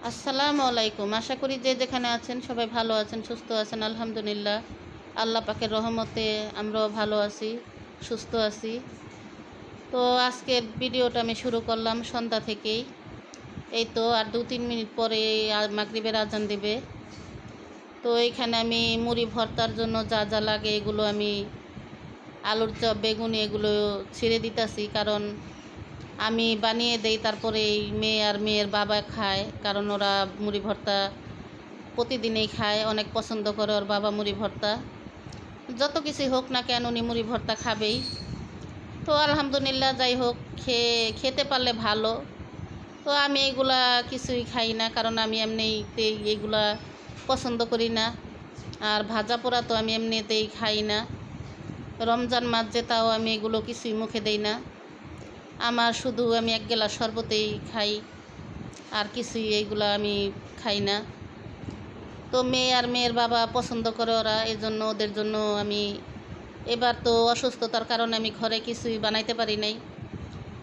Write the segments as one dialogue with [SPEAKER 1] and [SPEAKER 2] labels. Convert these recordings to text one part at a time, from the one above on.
[SPEAKER 1] আসসালামু আলাইকুম। আশা করি যে যেখানে আছেন সবাই ভালো আছেন, সুস্থ আছেন। আলহামদুলিল্লাহ, আল্লাহ পাকের রহমতে আমরাও ভালো আছি, সুস্থ আছি। তো আজকের ভিডিওটা আমি শুরু করলাম সন্ধ্যা থেকেই। এই তো আর 2-3 মিনিট পরে মাগরিবের আজান দেবে। তো এইখানে আমি মুড়ি ভর্তার জন্য যা যা লাগে এগুলো আমি আলুর চপ, বেগুনি এগুলো ছিঁড়ে দিতেছি, কারণ আমি বানিয়ে দেই, তারপরে এই মেয়ে আর মেয়ের বাবা খায়, কারণ ওরা মুড়ি ভর্তা প্রতিদিনই খায়, অনেক পছন্দ করে ওর বাবা মুড়ি ভর্তা। যত কিছুই হোক না কেন উনি মুড়ি ভর্তা খাবেই। তো আলহামদুলিল্লাহ, যাই হোক, খেতে পারলে ভালো। তো আমি এগুলা কিছুই খাই না, কারণ আমি এমনিতেই এগুলা পছন্দ করি না। আর ভাজা পোড়া তো আমি এমনিতেই খাই না। রমজান মাস যে, তাও আমি এগুলো কিছুই মুখে দেই না। আমার শুধু আমি এক গ্লাস শরবতেই খাই, আর কিছুই এইগুলো আমি খাই না। তো মেয়ে আর মেয়ের বাবা পছন্দ করে ওরা, এজন্য ওদের জন্য আমি এবার তো অসুস্থতার কারণে আমি ঘরে কিছুই বানাইতে পারি নাই,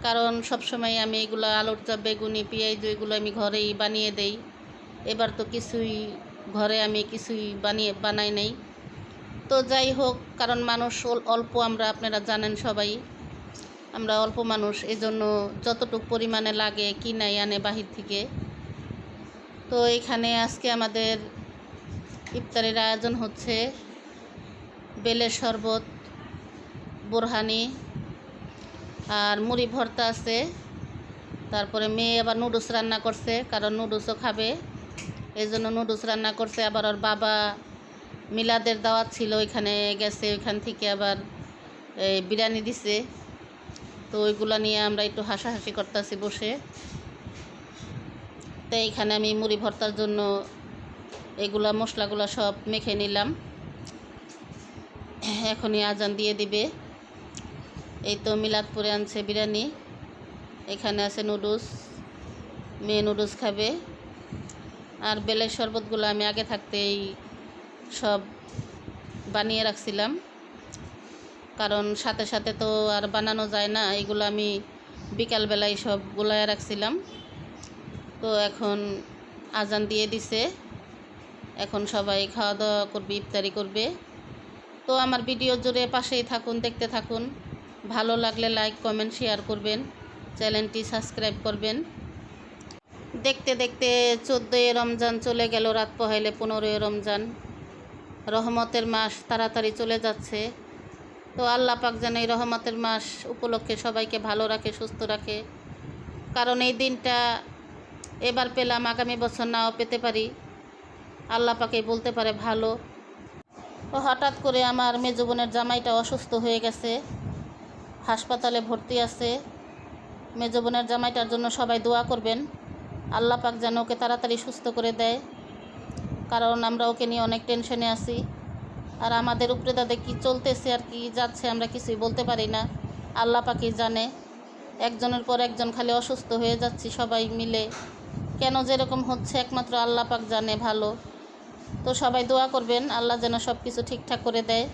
[SPEAKER 1] কারণ সবসময় আমি এগুলো আলুর চপ, বেগুনি, পেঁয়াজ এগুলো আমি ঘরেই বানিয়ে দেই। এবার তো কিছুই ঘরে আমি কিছুই বানাই নাই। তো যাই হোক, কারণ মানুষ অল্প, আপনারা জানেন সবাই, আমরা অল্প মানুষ, এজন্য যতটুকু পরিমাণে লাগে কিনাই আনে বাহির থেকে। তো এখানে আজকে আমাদের ইফতারের আয়োজন হচ্ছে বেলের শরবত, বোরহানি আর মুড়ি ভর্তা আছে। তারপরে মেয়ে আবার নুডলস রান্না করছে, কারণ নুডলসও খাবে, এই জন্য নুডলস রান্না করছে। আবার ওর বাবা মিলাদের দাওয়াত ছিল, ওইখানে গেছে, ওইখান থেকে আবার বিরিয়ানি দিছে। তো ওইগুলো নিয়ে আমরা একটু হাসাহাসি করতেছি বসে। তো এইখানে আমি মুড়ি ভর্তার জন্য এগুলা মশলাগুলো সব মেখে নিলাম, এখনই আজান দিয়ে দিবে। এই তো মিলাদপুরে আনছে বিরিয়ানি, এখানে আছে নুডলস, মেয়ে নুডলস খাবে। আর বেলের শরবতগুলো আমি আগে থাকতেই সব বানিয়ে রাখছিলাম, কারণ সাথে সাথে তো আর বানানো যায় না, এগুলো আমি বিকালবেলায় সব গুলায় রাখছিলাম। তো এখন আজান দিয়ে দিছে, এখন সবাই খাওয়া দাওয়া করবে, ইফতারি করবে। তো আমার ভিডিও জুড়ে পাশেই থাকুন, দেখতে থাকুন। ভালো লাগলে লাইক, কমেন্ট, শেয়ার করবেন, চ্যানেলটি সাবস্ক্রাইব করবেন। দেখতে দেখতে 14ই রমজান চলে গেল, রাত পোহাইলে 15ই রমজান। রহমতের মাস তাড়াতাড়ি চলে যাচ্ছে। তো আল্লাহ পাক যেন এই রহমতের মাস উপলক্ষে সবাইকে ভালো রাখে, সুস্থ রাখে, কারণ এই দিনটা এবার পেলাম, আগামী বছর নাও পেতে পারি। আল্লাহ পাকে বলতে পারে ভালো। তো হঠাৎ করে আমার মেজো বোনের জামাইটা অসুস্থ হয়ে গেছে, হাসপাতালে ভর্তি আছে। মেজো বোনের জামাইটার জন্য সবাই দোয়া করবেন, আল্লাহ পাক যেন ওকে তাড়াতাড়ি সুস্থ করে দেয়, কারণ আমরা ওকে নিয়ে অনেক টেনশনে আছি। আর আমাদের উপরে তাদের কী চলতেছে আর কি যাচ্ছে আমরা কিছুই বলতে পারি না, আল্লাহ পাকই জানে। একজনের পর একজন খালি অসুস্থ হয়ে যাচ্ছি সবাই মিলে, কেন যেরকম হচ্ছে একমাত্র আল্লাহ পাক জানে ভালো। তো সবাই দোয়া করবেন, আল্লাহ যেন সব কিছু ঠিকঠাক করে দেয়,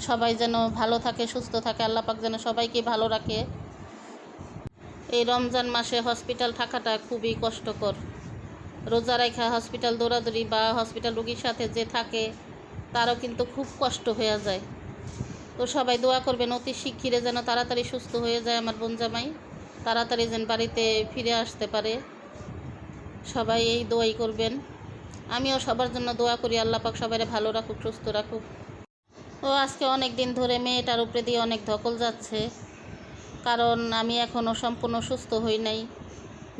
[SPEAKER 1] সবাই যেন ভালো থাকে, সুস্থ থাকে, আল্লাহ পাক যেন সবাইকে ভালো রাখে। এই রমজান মাসে হসপিটাল থাকাটা খুবই কষ্টকর। রোজা রাখা হসপিটাল দৌড়াদৌড়ি, বা হসপিটাল রোগীর সাথে যে থাকে তারও কিন্তু খুব কষ্ট হয়ে যায়। তো সবাই দোয়া করবেন অতি শিগগিরে যেন তাড়াতাড়ি সুস্থ হয়ে যায় আমার বোন জামাই, তাড়াতাড়ি যেন বাড়িতে ফিরে আসতে পারে। সবাই এই দোয়াই করবেন, আমিও সবার জন্য দোয়া করি, আল্লাহ পাক সবাইকে ভালো রাখুক, সুস্থ রাখুক। তো আজকে অনেক দিন ধরে মেয়েটার উপরে দিয়ে অনেক ধকল যাচ্ছে, কারণ আমি এখনও সম্পূর্ণ সুস্থ হই নাই।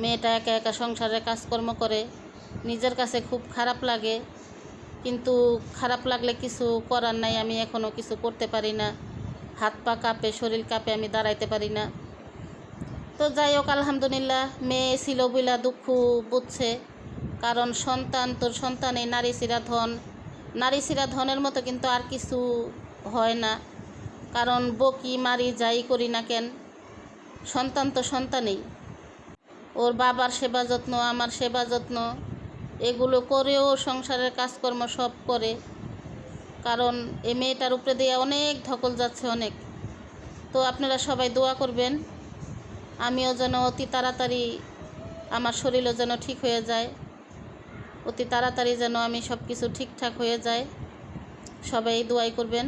[SPEAKER 1] মেয়েটা একা একা সংসারে কাজকর্ম করে, নিজের কাছে খুব খারাপ লাগে, কিন্তু খারাপ লাগলে কিছু করার নাই, আমি এখনও কিছু করতে পারি না, হাত পা কাঁপে, শরীর কাঁপে, আমি দাঁড়াইতে পারি না। তো যাই হোক, আলহামদুলিল্লাহ, মেয়ে ছিল বইলা দুঃখ বুঝছে, কারণ সন্তান তোর সন্তান, এই নারী সিরা ধন, নারী সিরা ধনের মতো কিন্তু আর কিছু হয় না, কারণ বকি মারি যাই করি না কেন, সন্তান তো সন্তানই। ওর বাবার সেবা যত্ন, আমার সেবা যত্ন, এগুলো করেও সংসারের কাজকর্ম সব করে, কারণ এই মেয়েটার উপরে দিয়ে অনেক ধকল যাচ্ছে, অনেক। তো আপনারা সবাই দোয়া করবেন, আমিও যেন অতি তাড়াতাড়ি আমার শরীরও যেন ঠিক হয়ে যায়, অতি তাড়াতাড়ি যেন আমি সব কিছু ঠিকঠাক হয়ে যায়, সবাই দোয়াই করবেন।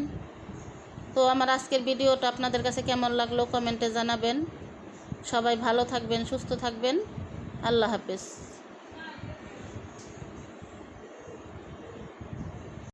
[SPEAKER 1] তো আমার আজকের ভিডিওটা আপনাদের কাছে কেমন লাগলো কমেন্টে জানাবেন। সবাই ভালো থাকবেন, সুস্থ থাকবেন। আল্লাহ হাফেজ।